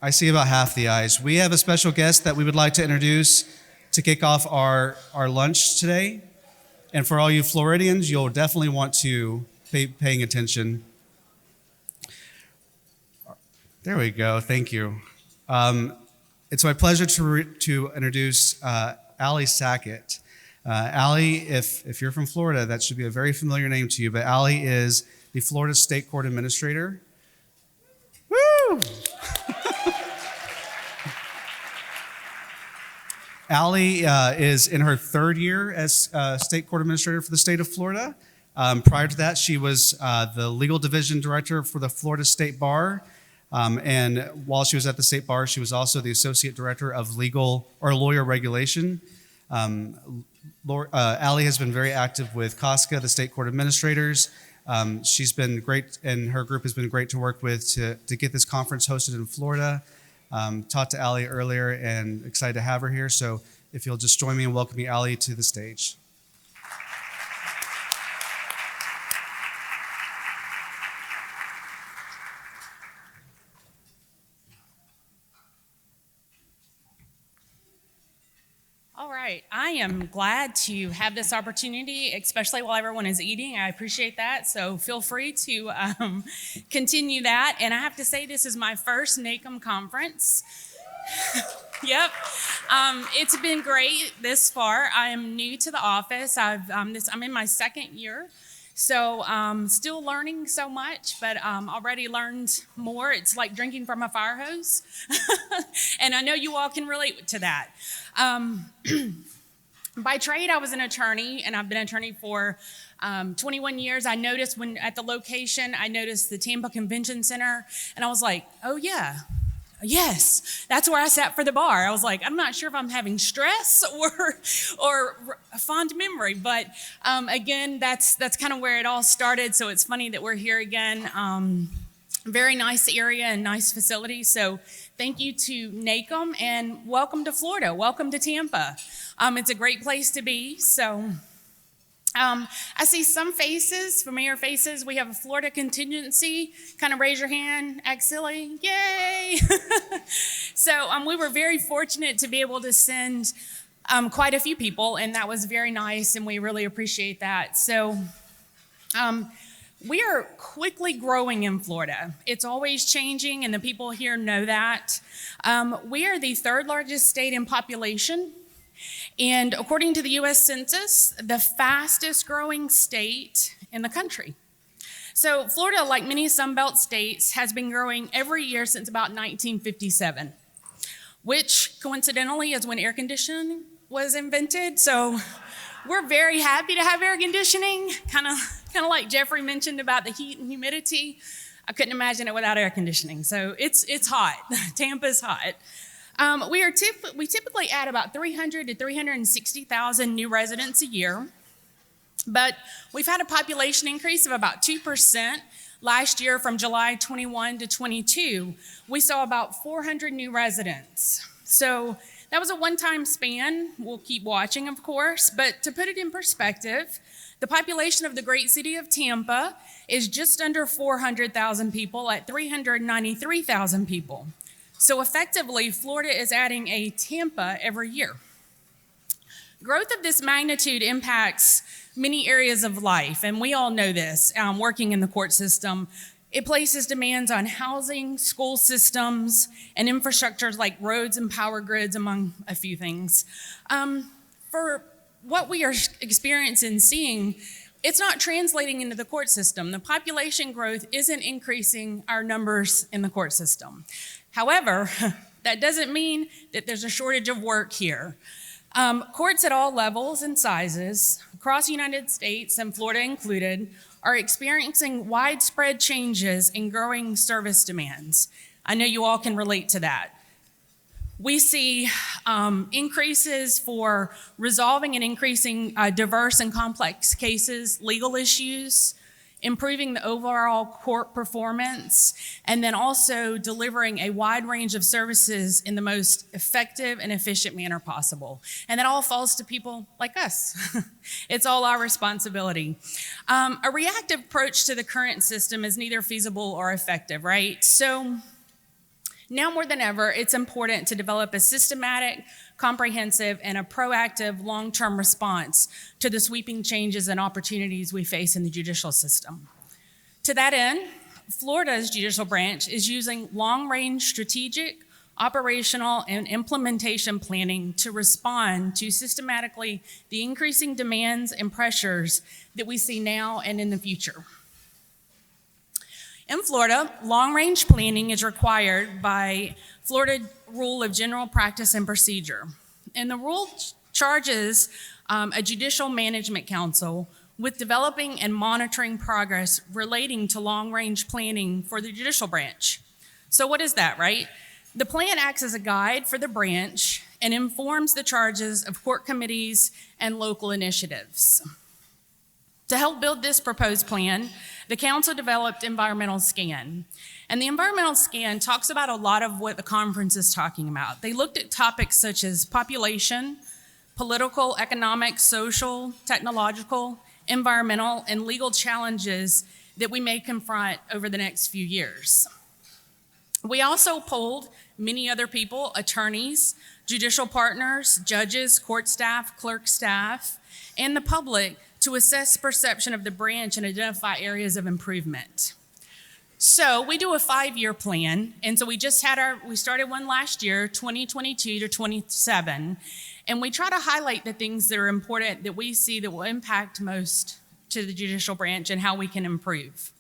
I see about half the ayes. We have a special guest that we would like to introduce to kick off our lunch today. And for all you Floridians, you'll definitely want to paying attention. There we go. Thank you. It's my pleasure to introduce Allie Sackett. Allie, if you're from Florida, that should be a very familiar name to you, but Allie is the Florida State Court Administrator. Woo! Allie is in her third year as State Court Administrator for the state of Florida. Prior to that, she was the Legal Division Director for the Florida State Bar. And while she was at the State Bar, she was also the Associate Director of Legal or Lawyer Regulation. Allie has been very active with COSCA, the State Court Administrators. She's been great, and her group has been great to work with to get this conference hosted in Florida. Talked to Allie earlier and excited to have her here. So if you'll just join me in welcoming Allie to the stage. All right, I am glad to have this opportunity, especially while everyone is eating. I appreciate that, so feel free to continue that. And I have to say, this is my first NACM conference. Yep, it's been great this far. I am new to the office. I'm in my second year, so still learning so much, but already learned more. It's like drinking from a fire hose, and I know you all can relate to that. By trade, I was an attorney, and I've been an attorney for 21 years. I noticed at the location, I noticed the Tampa Convention Center, and I was like, oh yeah, yes, that's where I sat for the bar. I was like, I'm not sure if I'm having stress or a fond memory, but again, that's kind of where it all started. So it's funny that we're here again. Very nice area and nice facility. So thank you to NACM and welcome to Florida. Welcome to Tampa. It's a great place to be. So I see some faces, familiar faces. We have a Florida contingency. Kind of raise your hand, act silly. Yay! So we were very fortunate to be able to send quite a few people, and that was very nice, and we really appreciate that. So we are quickly growing in Florida. It's always changing, and the people here know that. We are the third largest state in population, and according to the U.S. Census, the fastest growing state in the country. So Florida, like many Sunbelt states, has been growing every year since about 1957, which coincidentally is when air conditioning was invented. So we're very happy to have air conditioning, kind of like Jeffrey mentioned about the heat and humidity. I couldn't imagine it without air conditioning. So it's hot. Tampa's hot. We typically add about 300 to 360,000 new residents a year, but we've had a population increase of about 2%. Last year, from July 21 to 22, we saw about 400 new residents. So that was a one-time span. We'll keep watching, of course, but to put it in perspective, the population of the great city of Tampa is just under 400,000 people at 393,000 people. So effectively, Florida is adding a Tampa every year. Growth of this magnitude impacts many areas of life, and we all know this, working in the court system. It places demands on housing, school systems, and infrastructures like roads and power grids, among a few things. For what we are experiencing and seeing, it's not translating into the court system. The population growth isn't increasing our numbers in the court system. However, that doesn't mean that there's a shortage of work here. Courts at all levels and sizes across the United States, and Florida included, are experiencing widespread changes in growing service demands. I know you all can relate to that. We see increases for resolving and increasing diverse and complex cases, legal issues, improving the overall court performance, and then also delivering a wide range of services in the most effective and efficient manner possible. And that all falls to people like us. It's all our responsibility. A reactive approach to the current system is neither feasible or effective, right? So Now more than ever, it's important to develop a systematic, comprehensive, and a proactive long-term response to the sweeping changes and opportunities we face in the judicial system. To that end, Florida's judicial branch is using long-range strategic, operational, and implementation planning to respond to systematically the increasing demands and pressures that we see now and in the future. In Florida, long-range planning is required by Florida Rule of General Practice and Procedure. And the rule charges a Judicial Management Council with developing and monitoring progress relating to long-range planning for the judicial branch. So what is that, right? The plan acts as a guide for the branch and informs the charges of court committees and local initiatives. To help build this proposed plan, the council developed environmental scan. And the environmental scan talks about a lot of what the conference is talking about. They looked at topics such as population, political, economic, social, technological, environmental, and legal challenges that we may confront over the next few years. We also polled many other people, attorneys, judicial partners, judges, court staff, clerk staff, and the public to assess perception of the branch and identify areas of improvement. So we do a 5-year plan, and so we started one last year, 2022 to 27, and we try to highlight the things that are important that we see that will impact most to the judicial branch and how we can improve.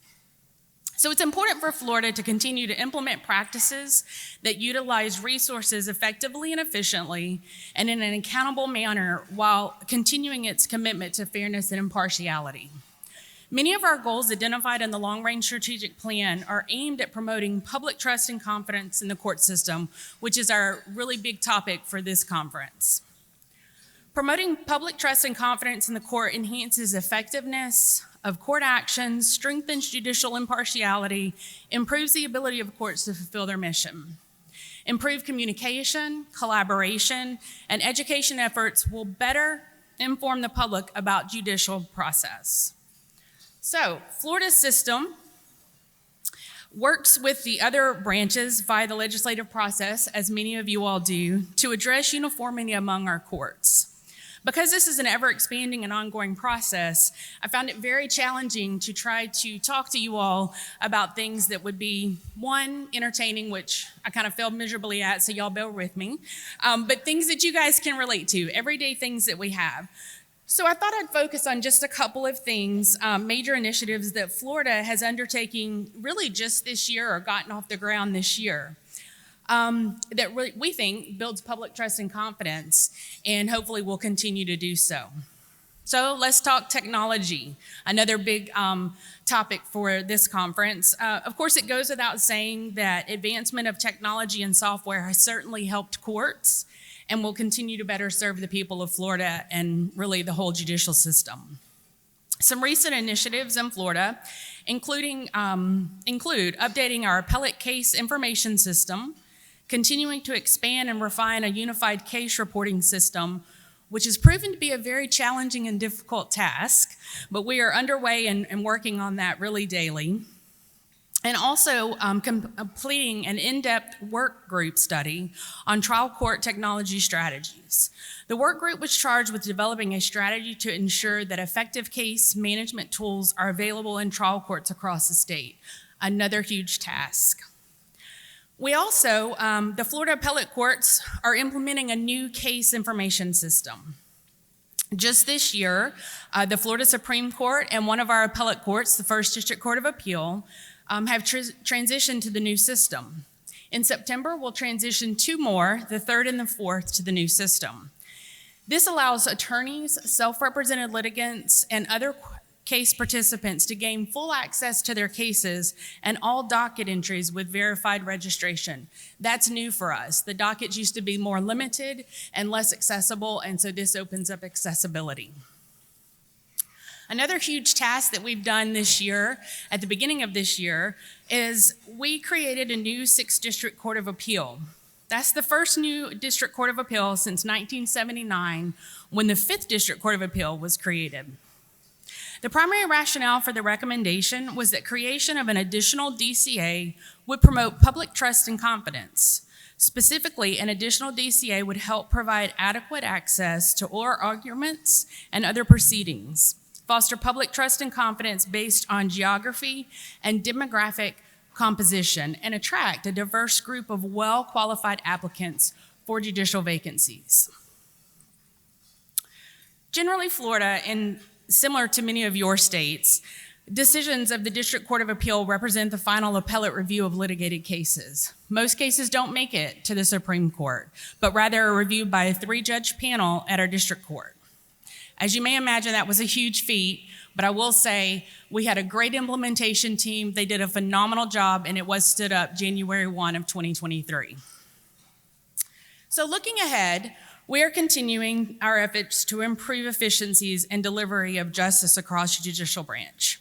So it's important for Florida to continue to implement practices that utilize resources effectively and efficiently and in an accountable manner while continuing its commitment to fairness and impartiality. Many of our goals identified in the long-range strategic plan are aimed at promoting public trust and confidence in the court system, which is our really big topic for this conference. Promoting public trust and confidence in the court enhances effectiveness of court actions, strengthens judicial impartiality, improves the ability of courts to fulfill their mission. Improved communication, collaboration, and education efforts will better inform the public about judicial process. So, Florida's system works with the other branches via the legislative process, as many of you all do, to address uniformity among our courts. Because this is an ever-expanding and ongoing process, I found it very challenging to try to talk to you all about things that would be, one, entertaining, which I kind of failed miserably at, so y'all bear with me, but things that you guys can relate to, everyday things that we have. So I thought I'd focus on just a couple of things, major initiatives that Florida has undertaken really just this year or gotten off the ground this year. That really, we think builds public trust and confidence, and hopefully will continue to do so. So let's talk technology, another big topic for this conference. Of course, it goes without saying that advancement of technology and software has certainly helped courts and will continue to better serve the people of Florida and really the whole judicial system. Some recent initiatives in Florida include updating our appellate case information system, continuing to expand and refine a unified case reporting system, which has proven to be a very challenging and difficult task, but we are underway and working on that really daily. And also completing an in-depth work group study on trial court technology strategies. The work group was charged with developing a strategy to ensure that effective case management tools are available in trial courts across the state. Another huge task. We also, the Florida appellate courts are implementing a new case information system. Just this year, the Florida Supreme Court and one of our appellate courts, the First District Court of Appeal, have transitioned to the new system. In September, we'll transition 2 more, the 3rd and the 4th, to the new system. This allows attorneys, self-represented litigants, and other case participants to gain full access to their cases and all docket entries with verified registration. That's new for us. The dockets used to be more limited and less accessible, and so this opens up accessibility. Another huge task that we've done this year, at the beginning of this year, is we created a new 6th District Court of Appeal. That's the first new District Court of Appeal since 1979, when the 5th District Court of Appeal was created. The primary rationale for the recommendation was that creation of an additional DCA would promote public trust and confidence. Specifically, an additional DCA would help provide adequate access to oral arguments and other proceedings, foster public trust and confidence based on geography and demographic composition, and attract a diverse group of well-qualified applicants for judicial vacancies. Generally, Florida, and similar to many of your states, decisions of the District Court of Appeal represent the final appellate review of litigated cases. Most cases don't make it to the Supreme Court, but rather are reviewed by a 3-judge panel at our district court. As you may imagine, that was a huge feat, but I will say we had a great implementation team. They did a phenomenal job, and it was stood up January 1 of 2023. So looking ahead, we are continuing our efforts to improve efficiencies and delivery of justice across the judicial branch.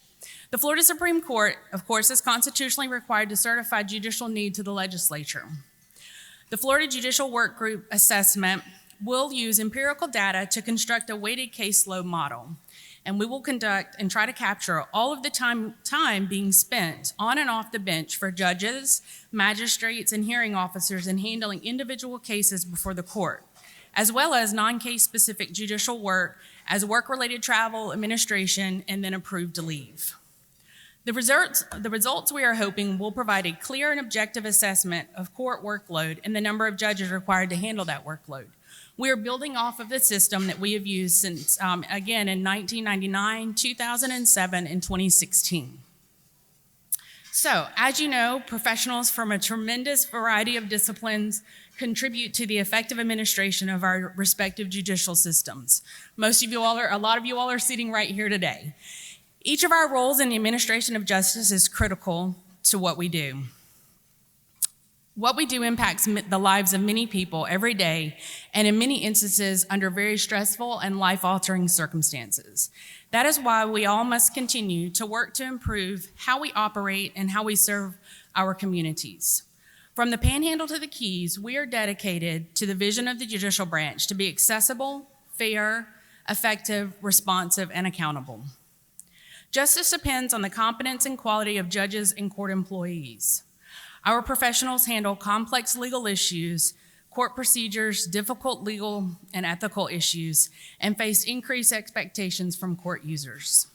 The Florida Supreme Court, of course, is constitutionally required to certify judicial need to the legislature. The Florida Judicial Work Group assessment will use empirical data to construct a weighted caseload model, and we will conduct and try to capture all of the time being spent on and off the bench for judges, magistrates, and hearing officers in handling individual cases before the court, as well as non-case specific judicial work as work-related travel, administration, and then approved to leave. The results we are hoping will provide a clear and objective assessment of court workload and the number of judges required to handle that workload. We are building off of the system that we have used since, again, in 1999, 2007, and 2016. So, as you know, professionals from a tremendous variety of disciplines contribute to the effective administration of our respective judicial systems. A lot of you all are sitting right here today. Each of our roles in the administration of justice is critical to what we do. What we do impacts the lives of many people every day, and in many instances under very stressful and life-altering circumstances. That is why we all must continue to work to improve how we operate and how we serve our communities. From the Panhandle to the Keys, we are dedicated to the vision of the judicial branch to be accessible, fair, effective, responsive, and accountable. Justice depends on the competence and quality of judges and court employees. Our professionals handle complex legal issues, court procedures, difficult legal and ethical issues, and face increased expectations from court users.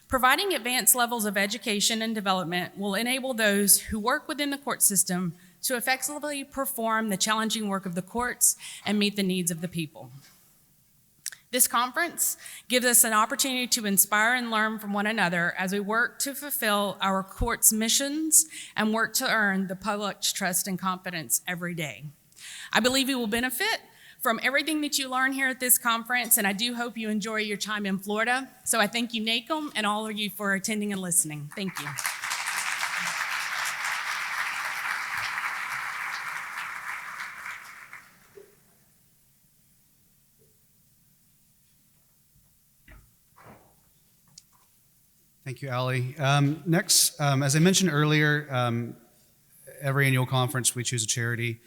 Providing advanced levels of education and development will enable those who work within the court system to effectively perform the challenging work of the courts and meet the needs of the people. This conference gives us an opportunity to inspire and learn from one another as we work to fulfill our court's missions and work to earn the public's trust and confidence every day. I believe you will benefit from everything that you learn here at this conference, and I do hope you enjoy your time in Florida. So I thank you, NACM, and all of you for attending and listening. Thank you. Thank you, Allie. Next, as I mentioned earlier, every annual conference we choose a charity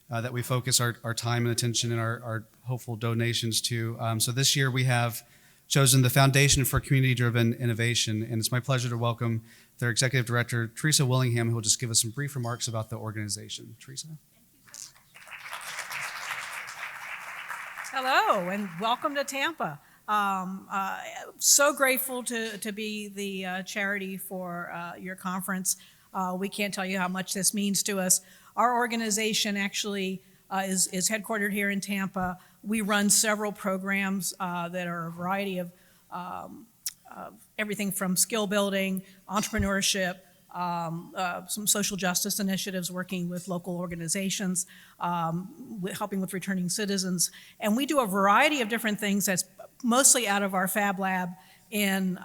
that we focus our time and attention and our hopeful donations to. So this year we have chosen the Foundation for Community-Driven Innovation, and it's my pleasure to welcome their Executive Director, Teresa Willingham, who will just give us some brief remarks about the organization. Teresa? Hello, and welcome to Tampa. So grateful to be the charity for your conference. We can't tell you how much this means to us. Our organization actually is headquartered here in Tampa. We run several programs that are a variety of everything from skill building, entrepreneurship, some social justice initiatives, working with local organizations, helping with returning citizens. And we do a variety of different things that's mostly out of our Fab Lab in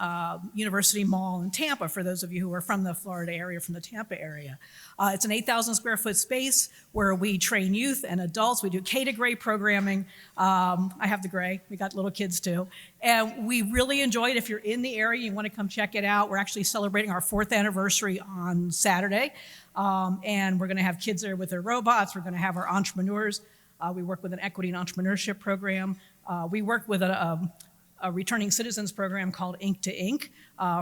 University Mall in Tampa, for those of you who are from the Florida area, from the Tampa area. It's an 8,000 square foot space where we train youth and adults. We do K to Gray programming. I have the gray, we got little kids too. And we really enjoy it. If you're in the area, you wanna come check it out. We're actually celebrating our 4th anniversary on Saturday. And we're gonna have kids there with their robots. We're gonna have our entrepreneurs. We work with an equity and entrepreneurship program. We work with a returning citizens program called Ink to Ink,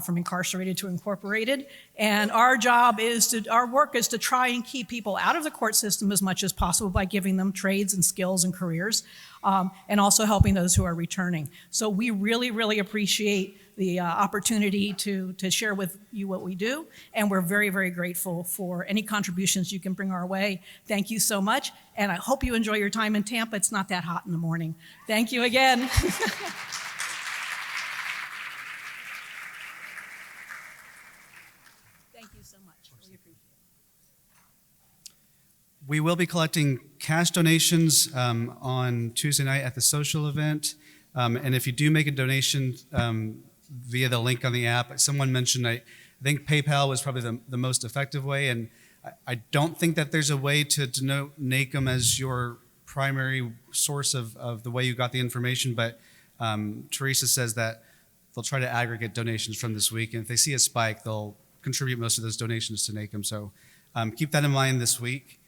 from incarcerated to incorporated. And our work is to try and keep people out of the court system as much as possible by giving them trades and skills and careers, and also helping those who are returning. So we really, really appreciate the opportunity to share with you what we do, and we're very, very grateful for any contributions you can bring our way. Thank you so much, and I hope you enjoy your time in Tampa. It's not that hot in the morning. Thank you again. Thank you so much. Really appreciate it. We will be collecting cash donations on Tuesday night at the social event. And if you do make a donation via the link on the app, someone mentioned, I think PayPal was probably the most effective way. And I don't think that there's a way to denote NACM as your primary source of the way you got the information. But Teresa says that they'll try to aggregate donations from this week. And if they see a spike, they'll contribute most of those donations to NACM. So keep that in mind this week.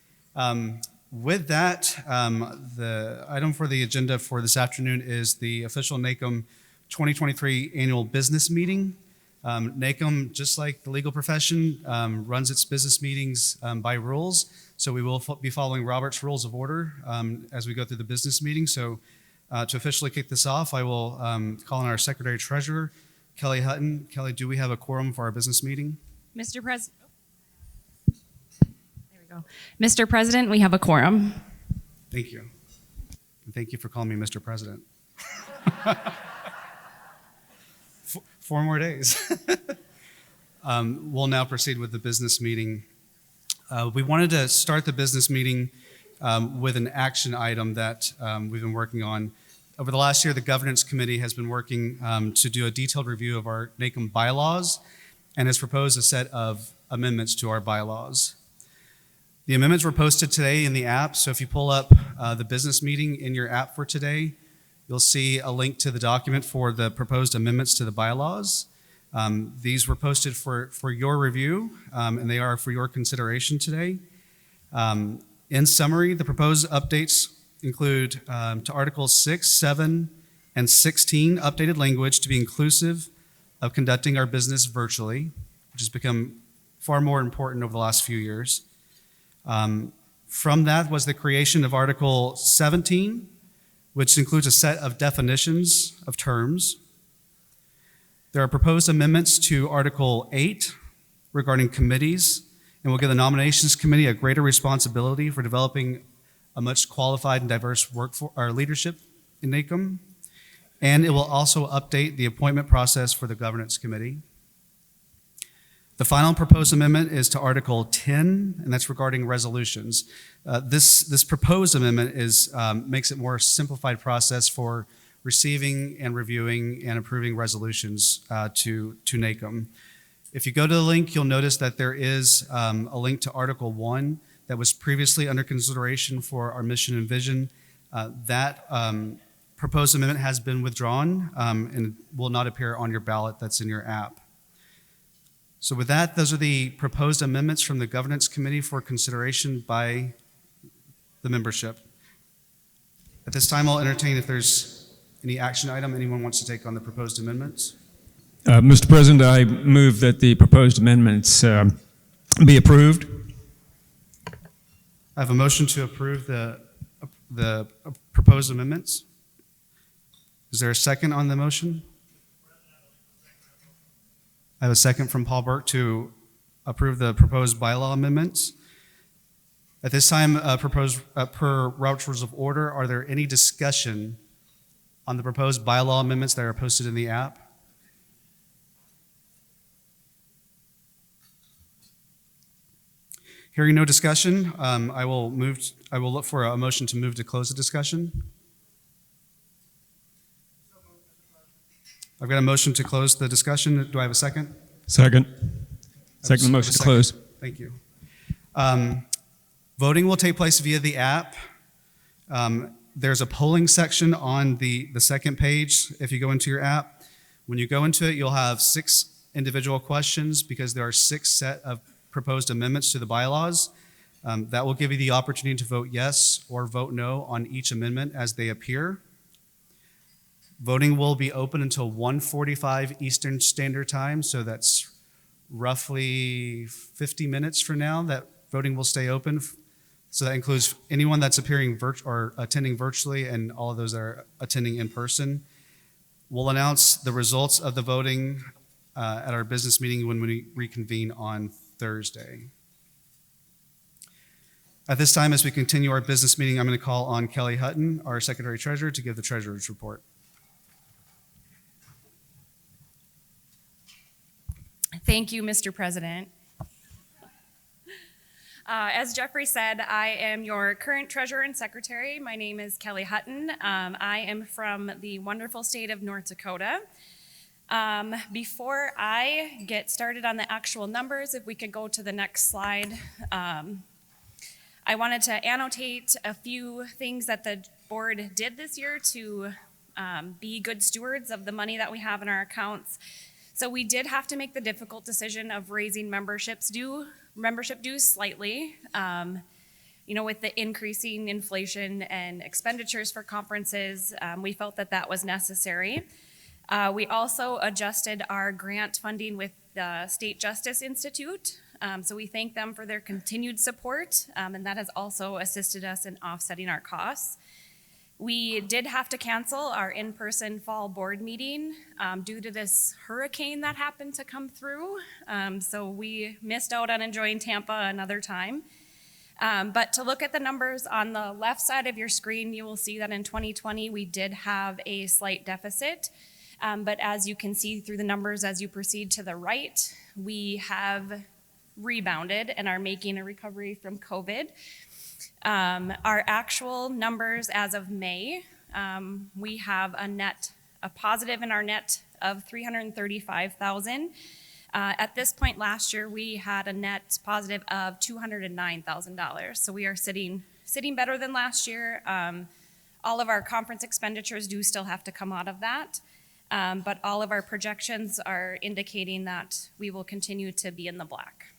With that, the item for the agenda for this afternoon is the official NACM 2023 annual business meeting. NACM, just like the legal profession, runs its business meetings by rules. So we will be following Robert's Rules of Order as we go through the business meeting. So to officially kick this off, I will call on our Secretary Treasurer, Kelly Hutton. Kelly, do we have a quorum for our business meeting? Mr. President, there we go. Mr. President, we have a quorum. Thank you. And thank you for calling me Mr. President. 4 more days. We'll now proceed with the business meeting. We wanted to start the business meeting with an action item that we've been working on. Over the last year, the Governance Committee has been working to do a detailed review of our NACM bylaws and has proposed a set of amendments to our bylaws. The amendments were posted today in the app, so if you pull up the business meeting in your app for today, you'll see a link to the document for the proposed amendments to the bylaws. These were posted for your review, and they are for your consideration today. In summary, the proposed updates include to Articles 6, 7, and 16, updated language to be inclusive of conducting our business virtually, which has become far more important over the last few years. From that was the creation of Article 17, which includes a set of definitions of terms. There are proposed amendments to Article 8 regarding committees, and will give the Nominations Committee a greater responsibility for developing a much qualified and diverse workforce or leadership in NACM. And it will also update the appointment process for the Governance Committee. The final proposed amendment is to Article 10, and that's regarding resolutions. This proposed amendment makes it more simplified process for receiving and reviewing and approving resolutions to NACM. If you go to the link, you'll notice that there is a link to Article 1 that was previously under consideration for our mission and vision. That proposed amendment has been withdrawn and will not appear on your ballot that's in your app. So with that, those are the proposed amendments from the Governance Committee for consideration by the membership. At this time, I'll entertain if there's any action item anyone wants to take on the proposed amendments. Mr. President, I move that the proposed amendments be approved. I have a motion to approve the proposed amendments. Is there a second on the motion? I have a second from Paul Burke to approve the proposed bylaw amendments. At this time, per Robert's Rules of Order, are there any discussion on the proposed bylaw amendments that are posted in the app? Hearing no discussion, I will look for a motion to move to close the discussion. I've got a motion to close the discussion. Do I have a second? Second. Second motion to close. Thank you. Voting will take place via the app. There's a polling section on the second page if you go into your app. When you go into it, you'll have 6 individual questions because there are 6 set of proposed amendments to the bylaws. That will give you the opportunity to vote yes or vote no on each amendment as they appear. Voting will be open until 1:45 Eastern Standard Time, so that's roughly 50 minutes from now that voting will stay open. So that includes anyone that's appearing or attending virtually and all of those that are attending in person. We'll announce the results of the voting at our business meeting when we reconvene on Thursday. At this time, as we continue our business meeting, I'm going to call on Kelly Hutton, our Secretary Treasurer, to give the Treasurer's report. Thank you, Mr. President. As Jeffrey said, I am your current treasurer and secretary. My name is Kelly Hutton. I am from the wonderful state of North Dakota. Before I get started on the actual numbers, if we could go to the next slide, I wanted to annotate a few things that the board did this year to be good stewards of the money that we have in our accounts. So we did have to make the difficult decision of raising membership dues slightly. With the increasing inflation and expenditures for conferences, we felt that that was necessary. We also adjusted our grant funding with the State Justice Institute. So we thank them for their continued support, and that has also assisted us in offsetting our costs. We did have to cancel our in-person fall board meeting due to this hurricane that happened to come through. So we missed out on enjoying Tampa another time. But to look at the numbers on the left side of your screen, you will see that in 2020 we did have a slight deficit. But as you can see through the numbers as you proceed to the right, we have rebounded and are making a recovery from COVID. Our actual numbers as of May, we have a positive in our net of $335,000. At this point last year, we had a net positive of $209,000. So we are sitting better than last year. All of our conference expenditures do still have to come out of that. But all of our projections are indicating that we will continue to be in the black.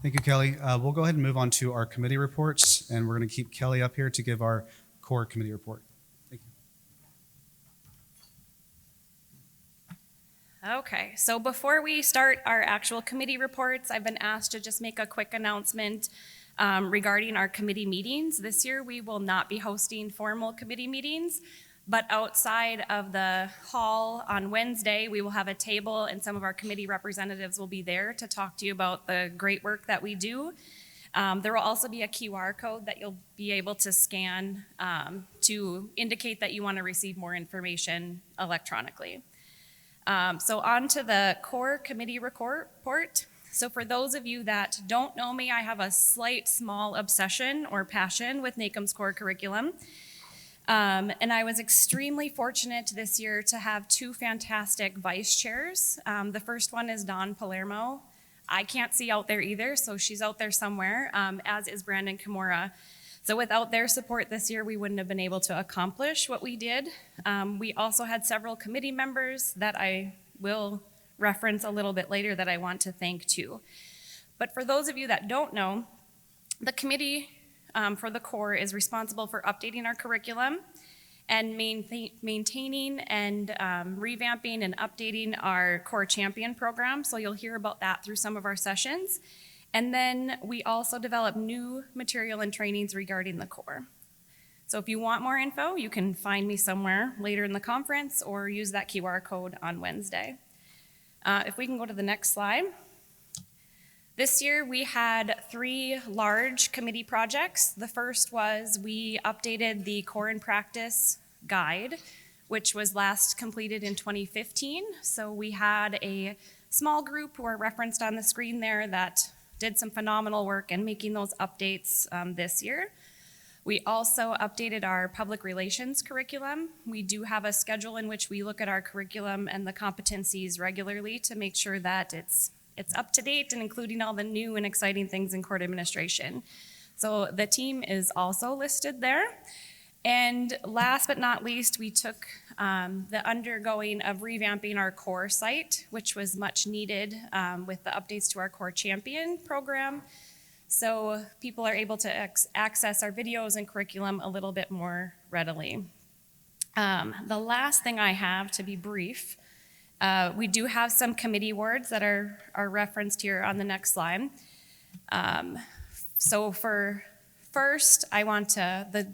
Thank you, Kelly. We'll go ahead and move on to our committee reports, and we're going to keep Kelly up here to give our core committee report. Thank you. Okay, so before we start our actual committee reports, I've been asked to just make a quick announcement regarding our committee meetings. This year, we will not be hosting formal committee meetings, but outside of the hall on Wednesday, we will have a table and some of our committee representatives will be there to talk to you about the great work that we do. There will also be a QR code that you'll be able to scan to indicate that you want to receive more information electronically. So on to the core committee report. So for those of you that don't know me, I have a small obsession or passion with NACM's core curriculum. And I was extremely fortunate this year to have two fantastic vice chairs. The first one is Dawn Palermo. I can't see out there either, so she's out there somewhere, as is Brandon Kimura. So without their support this year, we wouldn't have been able to accomplish what we did. We also had several committee members that I will reference a little bit later that I want to thank too. But for those of you that don't know, the committee for the core is responsible for updating our curriculum and maintaining and revamping and updating our core champion program. So you'll hear about that through some of our sessions. And then we also develop new material and trainings regarding the core. So if you want more info, you can find me somewhere later in the conference or use that QR code on Wednesday. If we can go to the next slide. This year we had 3 large committee projects. The first was we updated the Core and Practice Guide, which was last completed in 2015. So we had a small group who are referenced on the screen there that did some phenomenal work in making those updates this year. We also updated our public relations curriculum. We do have a schedule in which we look at our curriculum and the competencies regularly to make sure that it's up to date and including all the new and exciting things in court administration. So the team is also listed there. And last but not least, we took the undergoing of revamping our core site, which was much needed with the updates to our core champion program, so people are able to access our videos and curriculum a little bit more readily. The last thing I have, to be brief, we do have some committee awards that are referenced here on the next slide. So for first, I want to, the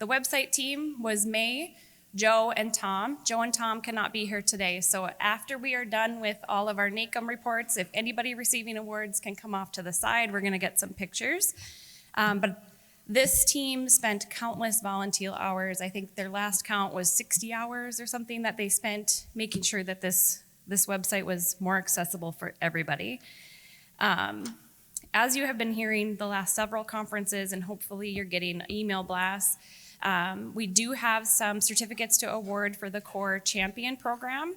website team was May, Joe, and Tom. Joe and Tom cannot be here today, so after we are done with all of our NACM reports, if anybody receiving awards can come off to the side, we're gonna get some pictures. But this team spent countless volunteer hours. I think their last count was 60 hours or something that they spent making sure that this website was more accessible for everybody. As you have been hearing the last several conferences, and hopefully you're getting email blasts, we do have some certificates to award for the Core Champion Program.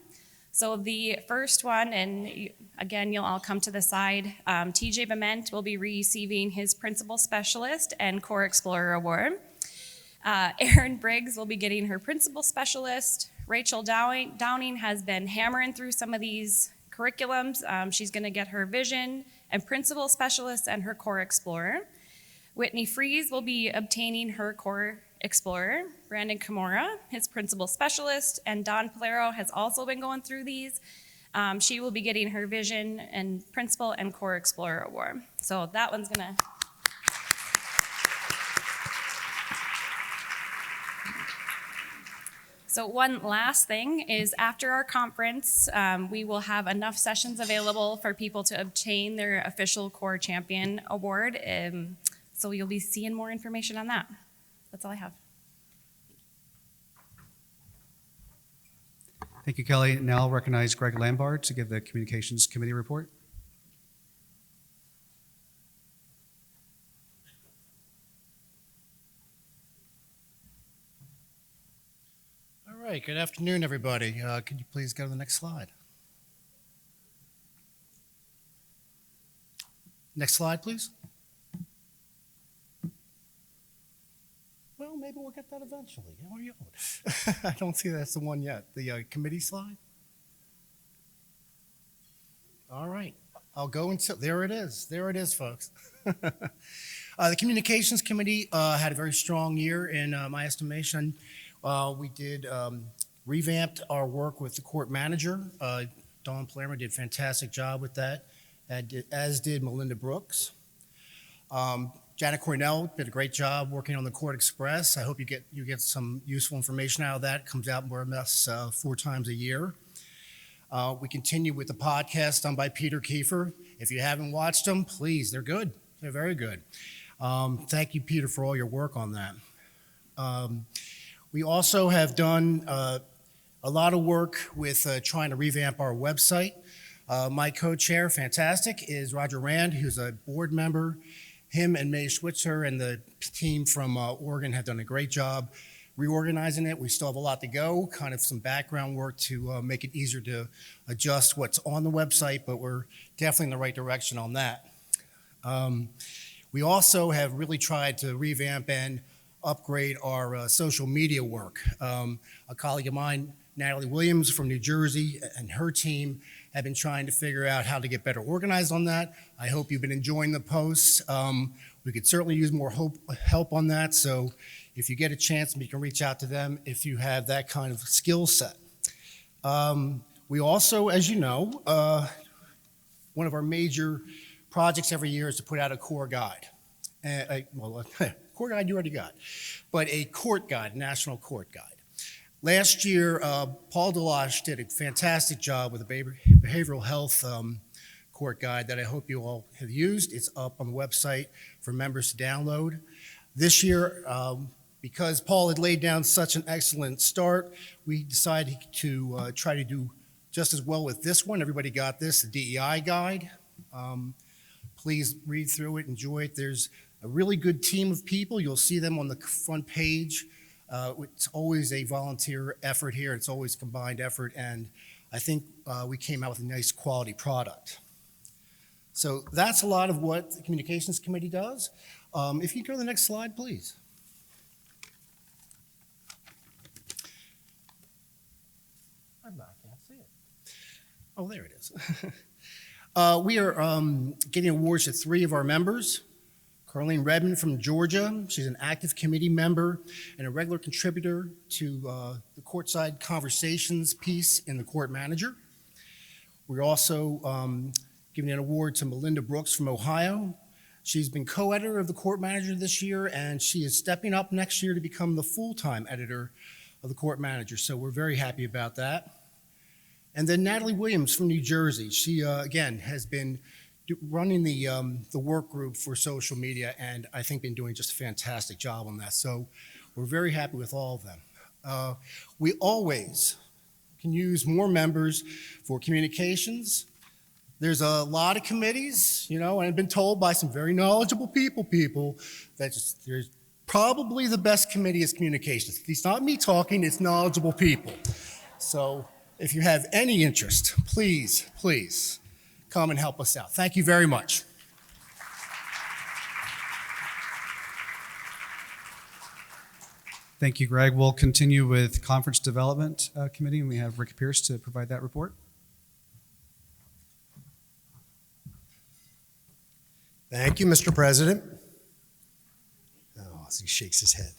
So the first one, and again, you'll all come to the side, TJ Bement will be receiving his Principal Specialist and Core Explorer Award. Erin Briggs will be getting her Principal Specialist. Rachel Downing has been hammering through some of these curriculums. She's gonna get her Vision and Principal Specialist and her Core Explorer. Whitney Fries will be obtaining her Core Explorer. Brandon Kimura, his Principal Specialist, and Dawn Polero has also been going through these. She will be getting her Vision and Principal and Core Explorer Award. So that one's gonna. So one last thing is after our conference, we will have enough sessions available for people to obtain their official Core Champion Award. So you'll be seeing more information on that. That's all I have. Thank you, Kelly. Now I'll recognize Greg Lambard to give the Communications Committee report. All right, good afternoon, everybody. Could you please go to the next slide? Next slide, please. Well, maybe we'll get that eventually. How are you? I don't see that's the one yet. The committee slide? All right, I'll go until, there it is. There it is, folks. The Communications Committee had a very strong year in my estimation. We did revamped our work with the court manager. Dawn Polero did a fantastic job with that, as did Melinda Brooks. Janet Cornell did a great job working on the Court Express. I hope you get some useful information out of that. It comes out more or less 4 times a year. We continue with the podcast done by Peter Kiefer. If you haven't watched them, please, they're good. They're very good. Thank you, Peter, for all your work on that. We also have done a lot of work with trying to revamp our website. My co-chair, fantastic, is Roger Rand, who's a board member. Him and May Schwitzer and the team from Oregon have done a great job reorganizing it. We still have a lot to go, kind of some background work to make it easier to adjust what's on the website, but we're definitely in the right direction on that. We also have really tried to revamp and upgrade our social media work. A colleague of mine, Natalie Williams from New Jersey, and her team have been trying to figure out how to get better organized on that. I hope you've been enjoying the posts. We could certainly use more help on that, so if you get a chance, you can reach out to them if you have that kind of skill set. We also, as you know, one of our major projects every year is to put out a core guide. Core guide you already got, but a court guide, national court guide. Last year, Paul Deloche did a fantastic job with a behavioral health court guide that I hope you all have used. It's up on the website for members to download. This year, because Paul had laid down such an excellent start, we decided to try to do just as well with this one. Everybody got this, the DEI guide. Please read through it, enjoy it. There's a really good team of people. You'll see them on the front page. It's always a volunteer effort here. It's always combined effort, and I think we came out with a nice quality product. So that's a lot of what the Communications Committee does. If you go to the next slide, please. I can't see it. Oh, there it is. We are getting awards to 3 of our members. Carlene Redmond from Georgia. She's an active committee member and a regular contributor to the Courtside Conversations piece in the Court Manager. We're also giving an award to Melinda Brooks from Ohio. She's been co-editor of the Court Manager this year, and she is stepping up next year to become the full-time editor of the Court Manager, so we're very happy about that. And then Natalie Williams from New Jersey. She, again, has been running the work group for social media, and I think been doing just a fantastic job on that, so we're very happy with all of them. We always can use more members for communications. There's a lot of committees, and I've been told by some very knowledgeable people that there's probably the best committee is communications. It's not me talking, it's knowledgeable people. So if you have any interest, please come and help us out. Thank you very much. Thank you, Greg. We'll continue with Conference Development Committee, and we have Rick Pierce to provide that report. Thank you, Mr. President. Oh, he shakes his head.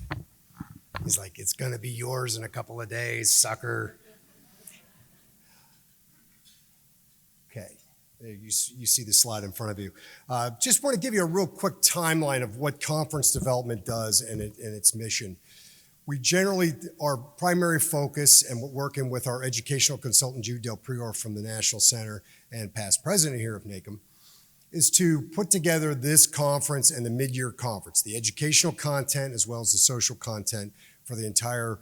He's like, it's going to be yours in a couple of days, sucker. Okay, you see the slide in front of you. Just want to give you a real quick timeline of what conference development does and its mission. We generally, our primary focus, and we're working with our educational consultant, Jude Del Prior from the National Center and past president here of NACM, is to put together this conference and the mid-year conference, the educational content as well as the social content for the entire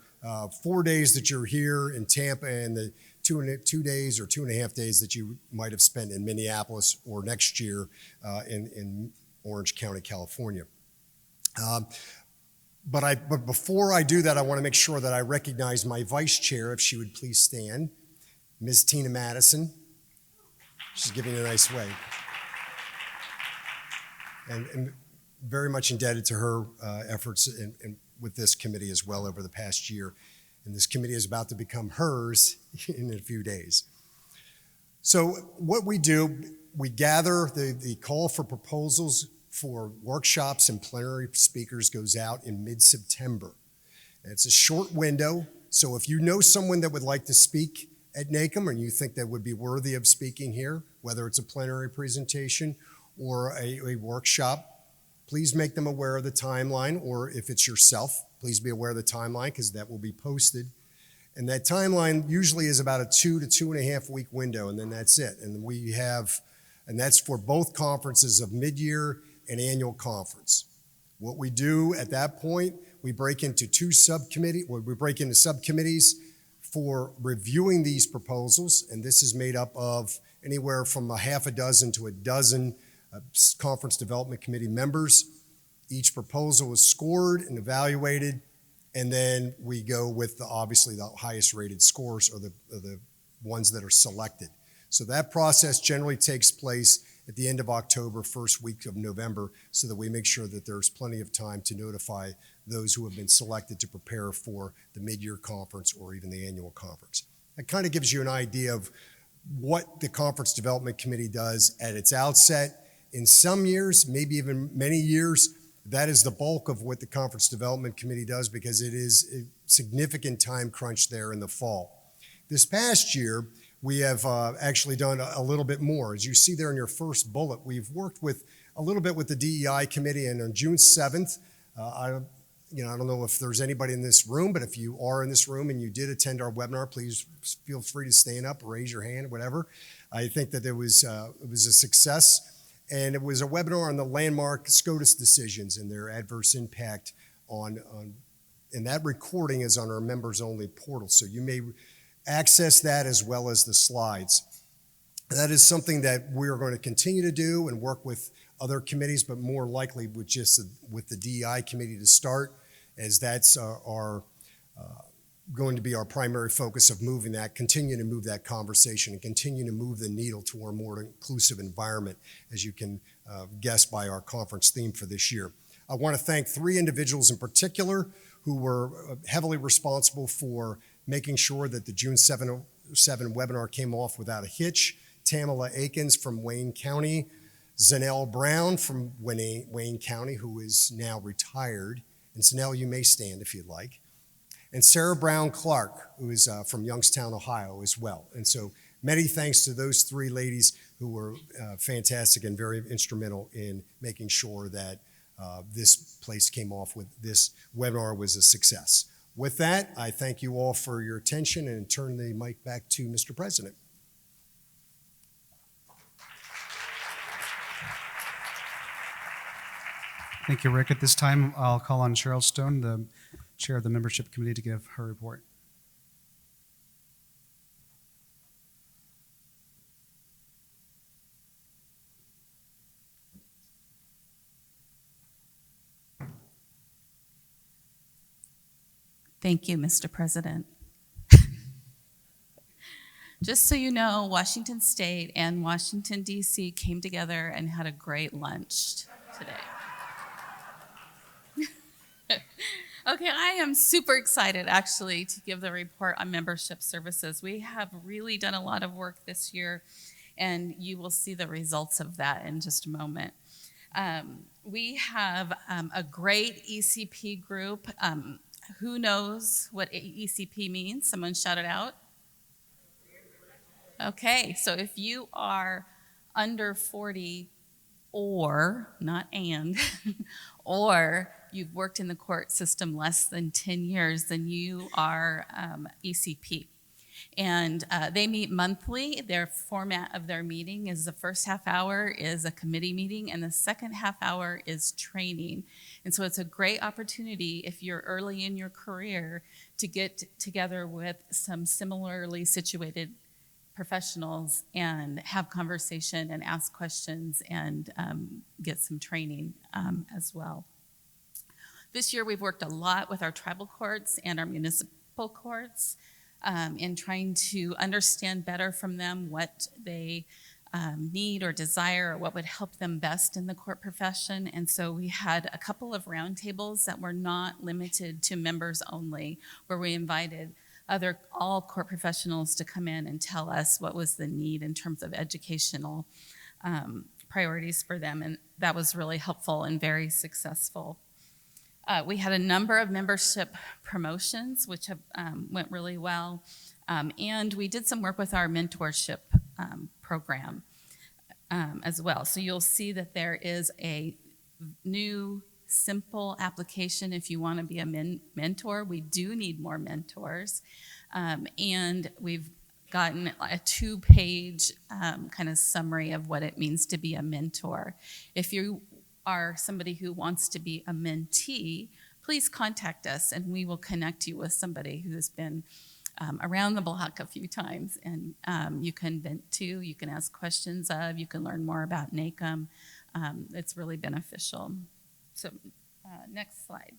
4 days that you're here in Tampa and the 2 days or 2.5 days that you might have spent in Minneapolis or next year in Orange County, California. But before I do that, I want to make sure that I recognize my vice chair, if she would please stand, Ms. Tina Madison. She's giving a nice wave. And very much indebted to her efforts with this committee as well over the past year. And this committee is about to become hers in a few days. So what we do, we gather the call for proposals for workshops and plenary speakers goes out in mid-September. And it's a short window, so if you know someone that would like to speak at NACM and you think that would be worthy of speaking here, whether it's a plenary presentation or a workshop, please make them aware of the timeline, or if it's yourself, please be aware of the timeline because that will be posted. And that timeline usually is about a 2 to 2.5 week window, and then that's it. And that's for both conferences of mid-year and annual conference. What we do at that point, we break into subcommittees for reviewing these proposals, and this is made up of anywhere from a half a dozen to a dozen Conference Development Committee members. Each proposal is scored and evaluated, and then we go with obviously the highest rated scores or the ones that are selected. So that process generally takes place at the end of October, first week of November, so that we make sure that there's plenty of time to notify those who have been selected to prepare for the mid-year conference or even the annual conference. That kind of gives you an idea of what the Conference Development Committee does at its outset. In some years, maybe even many years, that is the bulk of what the Conference Development Committee does because it is a significant time crunch there in the fall. This past year, we have actually done a little bit more. As you see there in your first bullet, we've worked with a little bit with the DEI committee, and on June 7th, I don't know if there's anybody in this room, but if you are in this room and you did attend our webinar, please feel free to stand up or raise your hand, whatever. I think that it was a success, and it was a webinar on the landmark SCOTUS decisions and their adverse impact and that recording is on our members-only portal, so you may access that as well as the slides. That is something that we're going to continue to do and work with other committees, but more likely with the DEI committee to start, as that's going to be our primary focus of continue to move that conversation and continue to move the needle toward a more inclusive environment, as you can guess by our conference theme for this year. I want to thank 3 individuals in particular who were heavily responsible for making sure that the June 7 webinar came off without a hitch. Tamala Akins from Wayne County, Zanelle Brown from Wayne County, who is now retired. And Zanelle, you may stand if you'd like. And Sarah Brown Clark, who is from Youngstown, Ohio as well. And so many thanks to those three ladies who were fantastic and very instrumental in making sure that this place came off with this webinar was a success. With that, I thank you all for your attention and turn the mic back to Mr. President. Thank you, Rick. At this time, I'll call on Cheryl Stone, the chair of the membership committee, to give her report. Thank you, Mr. President. Just so you know, Washington State and Washington, D.C. came together and had a great lunch today. Okay, I am super excited actually to give the report on membership services. We have really done a lot of work this year, and you will see the results of that in just a moment. We have a great ECP group. Who knows what ECP means? Someone shout it out. Okay, so if you are under 40 or, not and, or you've worked in the court system less than 10 years, then you are ECP. And they meet monthly. Their format of their meeting is the first half hour is a committee meeting and the second half hour is training. And so it's a great opportunity if you're early in your career to get together with some similarly situated professionals and have conversation and ask questions and get some training as well. This year we've worked a lot with our tribal courts and our municipal courts in trying to understand better from them what they need or desire or what would help them best in the court profession. And so we had a couple of roundtables that were not limited to members only, where we invited all court professionals to come in and tell us what was the need in terms of educational priorities for them. And that was really helpful and very successful. We had a number of membership promotions, which have, went really well. And we did some work with our mentorship program as well. So you'll see that there is a new simple application if you want to be a mentor. We do need more mentors. And we've gotten a 2-page kind of summary of what it means to be a mentor. If you are somebody who wants to be a mentee, please contact us and we will connect you with somebody who's been around the block a few times, and you can vent to, you can ask questions of, you can learn more about NACM. It's really beneficial. So next slide.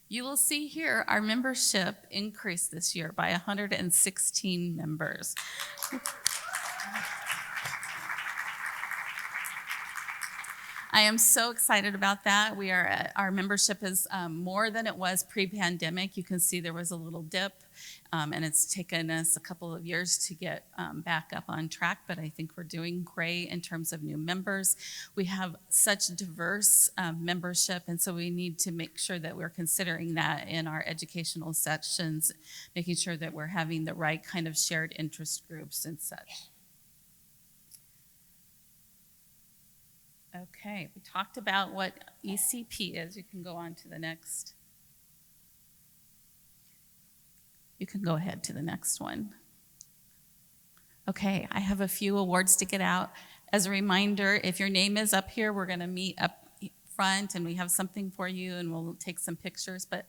You will see here our membership increased this year by 116 members. I am so excited about that. Our membership is more than it was pre-pandemic. You can see there was a little dip, and it's taken us a couple of years to get back up on track, but I think we're doing great in terms of new members. We have such diverse membership, and so we need to make sure that we're considering that in our educational sections, making sure that we're having the right kind of shared interest groups and such. Okay, we talked about what ECP is. You can go on to the next. You can go ahead to the next one. Okay, I have a few awards to get out. As a reminder, if your name is up here, we're going to meet up front and we have something for you and we'll take some pictures. But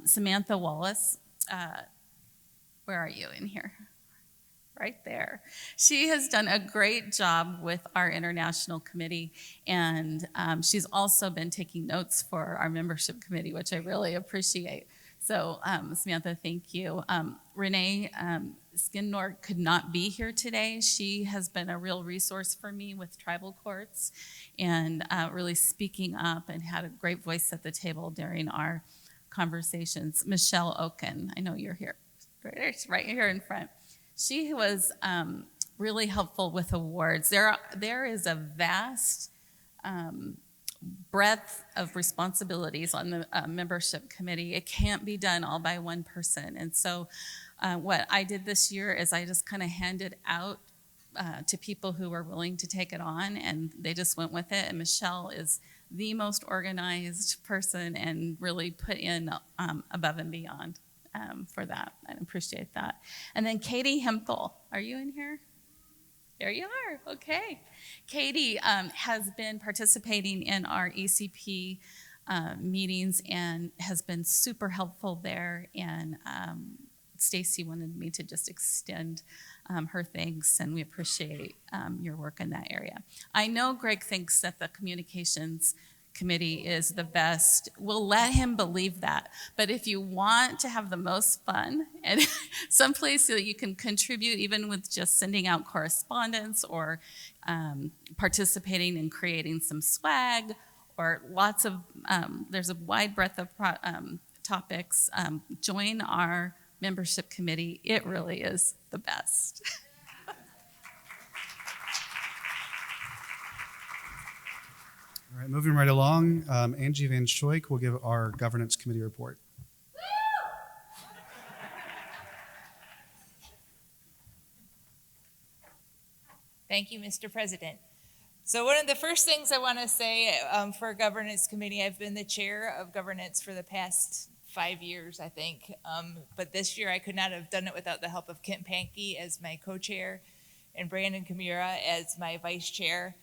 Samantha Wallace, where are you in here? Right there. She has done a great job with our international committee, and she's also been taking notes for our membership committee, which I really appreciate. So Samantha, thank you. Renee Skinnor could not be here today. She has been a real resource for me with tribal courts and really speaking up and had a great voice at the table during our conversations. Michelle Oken, I know you're here, right here in front. She was really helpful with awards. There is a vast breadth of responsibilities on the membership committee. It can't be done all by one person. And so what I did this year is I just kind of handed out to people who were willing to take it on, and they just went with it. And Michelle is the most organized person and really put in above and beyond for that. I appreciate that. And then Katie Hempel, are you in here? There you are. Okay. Katie has been participating in our ECP meetings and has been super helpful there. And Stacy wanted me to just extend her thanks, and we appreciate your work in that area. I know Greg thinks that the communications committee is the best. We'll let him believe that. But if you want to have the most fun and someplace that you can contribute, even with just sending out correspondence or participating in creating some swag, or lots of, there's a wide breadth of topics, join our membership committee. It really is the best. All right, moving right along, Angie Van Schoik will give our governance committee report. Thank you, Mr. President. So one of the first things I want to say for Governance Committee, I've been the chair of governance for the past 5 years, I think. But this year I could not have done it without the help of Kent Pankey as my co-chair and Brandon Kimura as my vice chair.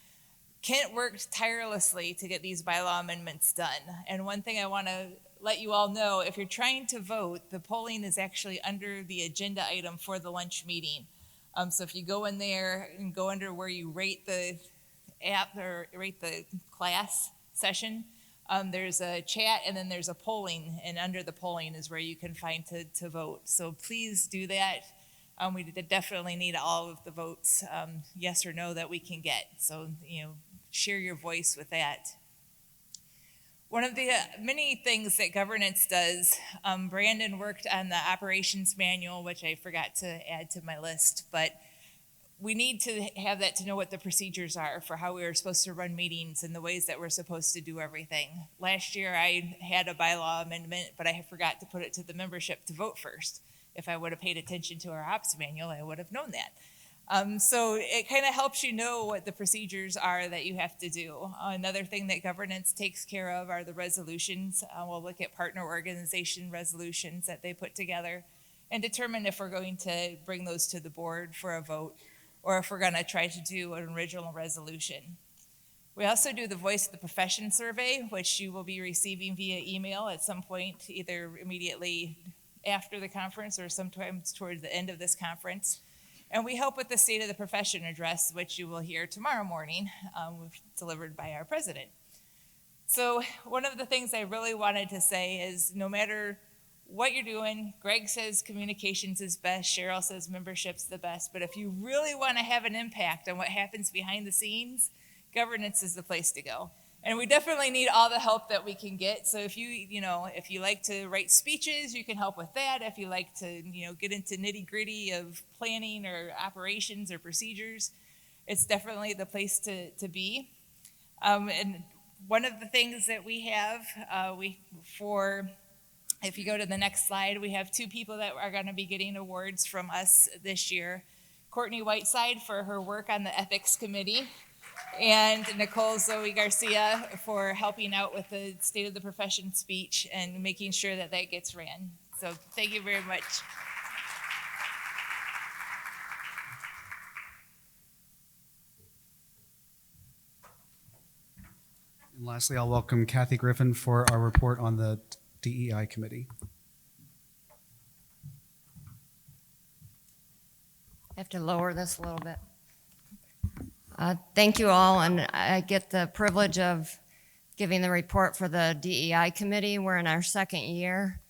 Kent worked tirelessly to get these bylaw amendments done. And one thing I want to let you all know, if you're trying to vote, the polling is actually under the agenda item for the lunch meeting. So if you go in there and go under where you rate the app or rate the class session, there's a chat and then there's a polling, and under the polling is where you can find to vote. So please do that. We definitely need all of the votes, yes or no, that we can get. So, share your voice with that. One of the many things that governance does, Brandon worked on the operations manual, which I forgot to add to my list, but we need to have that to know what the procedures are for how we are supposed to run meetings and the ways that we're supposed to do everything. Last year I had a bylaw amendment, but I forgot to put it to the membership to vote first. If I would have paid attention to our ops manual, I would have known that. So it kind of helps you know what the procedures are that you have to do. Another thing that governance takes care of are the resolutions. We'll look at partner organization resolutions that they put together and determine if we're going to bring those to the board for a vote or if we're going to try to do an original resolution. We also do the Voice of the Profession survey, which you will be receiving via email at some point, either immediately after the conference or sometimes towards the end of this conference. And we help with the State of the Profession address, which you will hear tomorrow morning, delivered by our president. So one of the things I really wanted to say is no matter what you're doing, Greg says communications is best, Cheryl says membership's the best, but if you really want to have an impact on what happens behind the scenes, governance is the place to go. And we definitely need all the help that we can get. So if if you like to write speeches, you can help with that. If you like to, get into nitty-gritty of planning or operations or procedures, it's definitely the place to be. And one of the things that we have, if you go to the next slide, we have 2 people that are going to be getting awards from us this year. Courtney Whiteside for her work on the ethics committee, and Nicole Zoe Garcia for helping out with the State of the Profession speech and making sure that gets ran. So thank you very much. And lastly, I'll welcome Kathy Griffin for our report on the DEI committee. I have to lower this a little bit. Thank you all, and I get the privilege of giving the report for the DEI committee. We're in our 2nd year.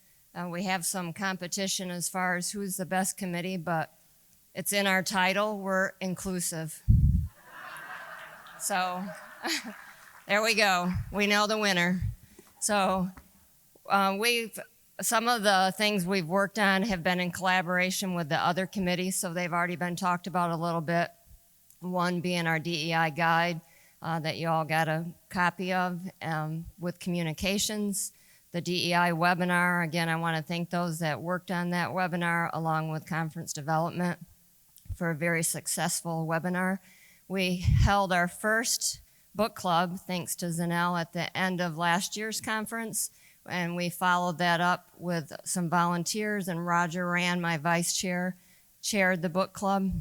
We have some competition as far as who's the best committee, but it's in our title, we're inclusive. So there we go. We know the winner. So we've some of the things we've worked on have been in collaboration with the other committees, so they've already been talked about a little bit. One being our DEI guide that you all got a copy of with communications. The DEI webinar, again, I want to thank those that worked on that webinar along with conference development for a very successful webinar. We held our first book club, thanks to Zanelle, at the end of last year's conference, and we followed that up with some volunteers, and Roger Rand, my vice chair, chaired the book club.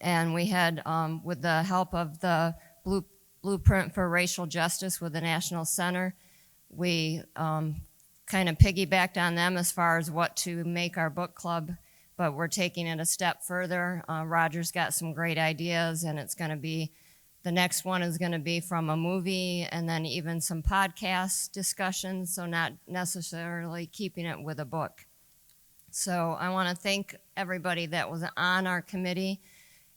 And we had, with the help of the Blueprint for Racial Justice with the National Center, we kind of piggybacked on them as far as what to make our book club, but we're taking it a step further. Roger's got some great ideas, and it's going to be, the next one is going to be from a movie and then even some podcast discussions, so not necessarily keeping it with a book. So I want to thank everybody that was on our committee.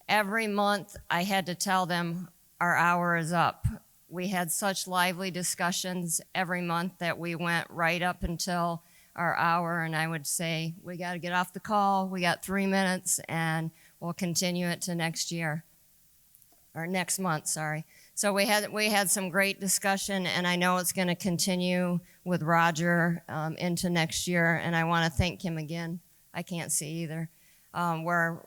Every month I had to tell them our hour is up. We had such lively discussions every month that we went right up until our hour, and I would say, we got to get off the call, we got 3 minutes, and we'll continue it to next year, or next month, sorry. So we had some great discussion, and I know it's going to continue with Roger into next year, and I want to thank him again. I can't see either. Where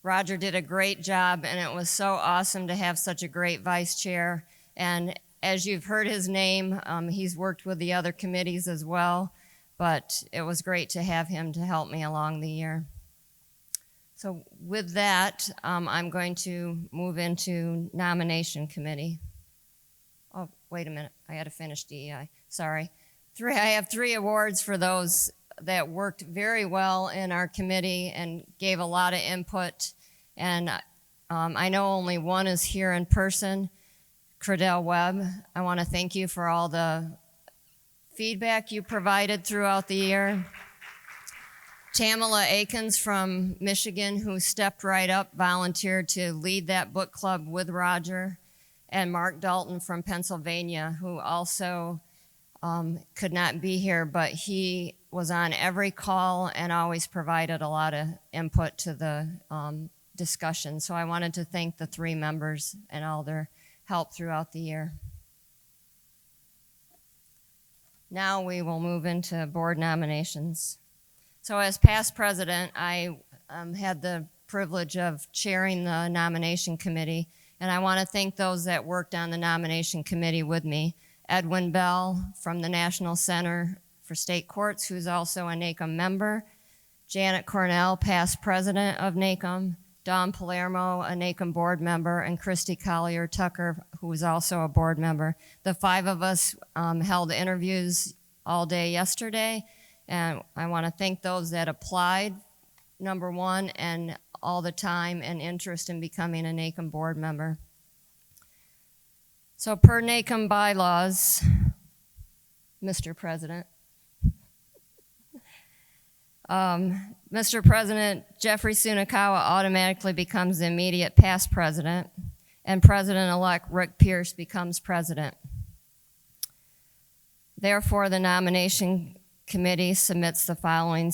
Roger did a great job, and it was so awesome to have such a great vice chair. And as you've heard his name, he's worked with the other committees as well, but it was great to have him to help me along the year. So with that, I'm going to move into nomination committee. Oh, wait a minute, I had to finish DEI, sorry. I have 3 awards for those that worked very well in our committee and gave a lot of input. And I know only one is here in person, Credell Webb. I want to thank you for all the feedback you provided throughout the year. Tamala Akins from Michigan, who stepped right up, volunteered to lead that book club with Roger. And Mark Dalton from Pennsylvania, who also could not be here, but he was on every call and always provided a lot of input to the discussion. So I wanted to thank the 3 members and all their help throughout the year. Now we will move into board nominations. So as past president, I had the privilege of chairing the nomination committee, and I want to thank those that worked on the nomination committee with me. Edwin Bell from the National Center for State Courts, who's also a NACM member. Janet Cornell, past president of NACM. Dawn Palermo, a NACM board member, and Christy Collier Tucker, who is also a board member. The 5 of us held interviews all day yesterday, and I want to thank those that applied, number 1, and all the time and interest in becoming a NACM board member. So per NACM bylaws, Mr. President, Mr. President, Jeffrey Sunakawa automatically becomes the immediate past president, and President-elect Rick Pierce becomes president. Therefore, the nomination committee submits the following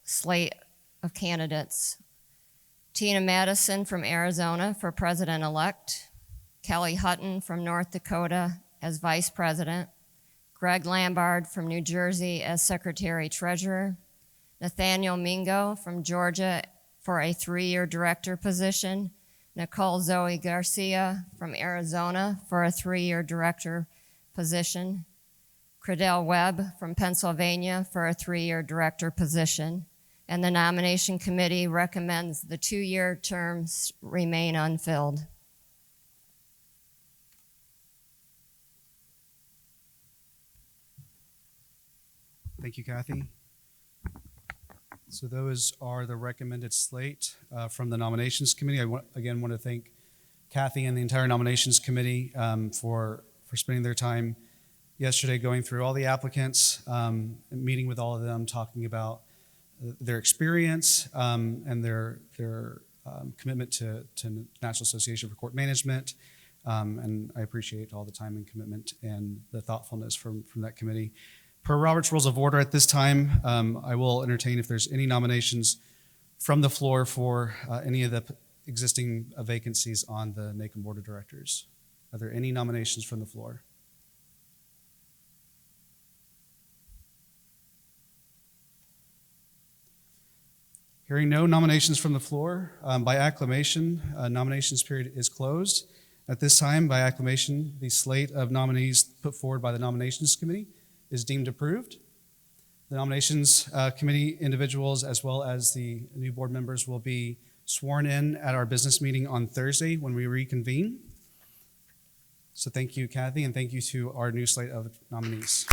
slate of candidates. Tina Madison from Arizona for president-elect, Kelly Hutton from North Dakota as vice president, Greg Lambard from New Jersey as secretary-treasurer, Nathaniel Mingo from Georgia for a 3-year director position, Nicole Zoe Garcia from Arizona for a 3-year director position, Credell Webb from Pennsylvania for a 3-year director position, and the nomination committee recommends the 2-year terms remain unfilled. Thank you, Kathy. So those are the recommended slate from the nominations committee. I again want to thank Kathy and the entire nominations committee for spending their time yesterday going through all the applicants, meeting with all of them, talking about their experience and their commitment to National Association for Court Management. And I appreciate all the time and commitment and the thoughtfulness from that committee. Per Robert's Rules of Order at this time, I will entertain if there's any nominations from the floor for any of the existing vacancies on the NACM Board of Directors. Are there any nominations from the floor? Hearing no nominations from the floor, by acclamation, nominations period is closed. At this time, by acclamation, the slate of nominees put forward by the Nominations Committee is deemed approved. The Nominations Committee individuals, as well as the new board members, will be sworn in at our business meeting on Thursday when we reconvene. So thank you, Kathy, and thank you to our new slate of nominees.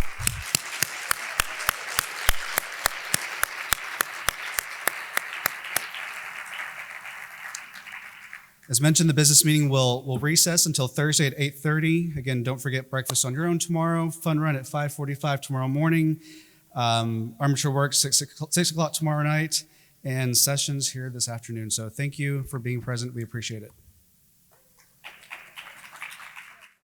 As mentioned, the business meeting will recess until Thursday at 8:30. Again, don't forget breakfast on your own tomorrow, fun run at 5:45 tomorrow morning, armature work 6 o'clock tomorrow night, and sessions here this afternoon. So thank you for being present. We appreciate it.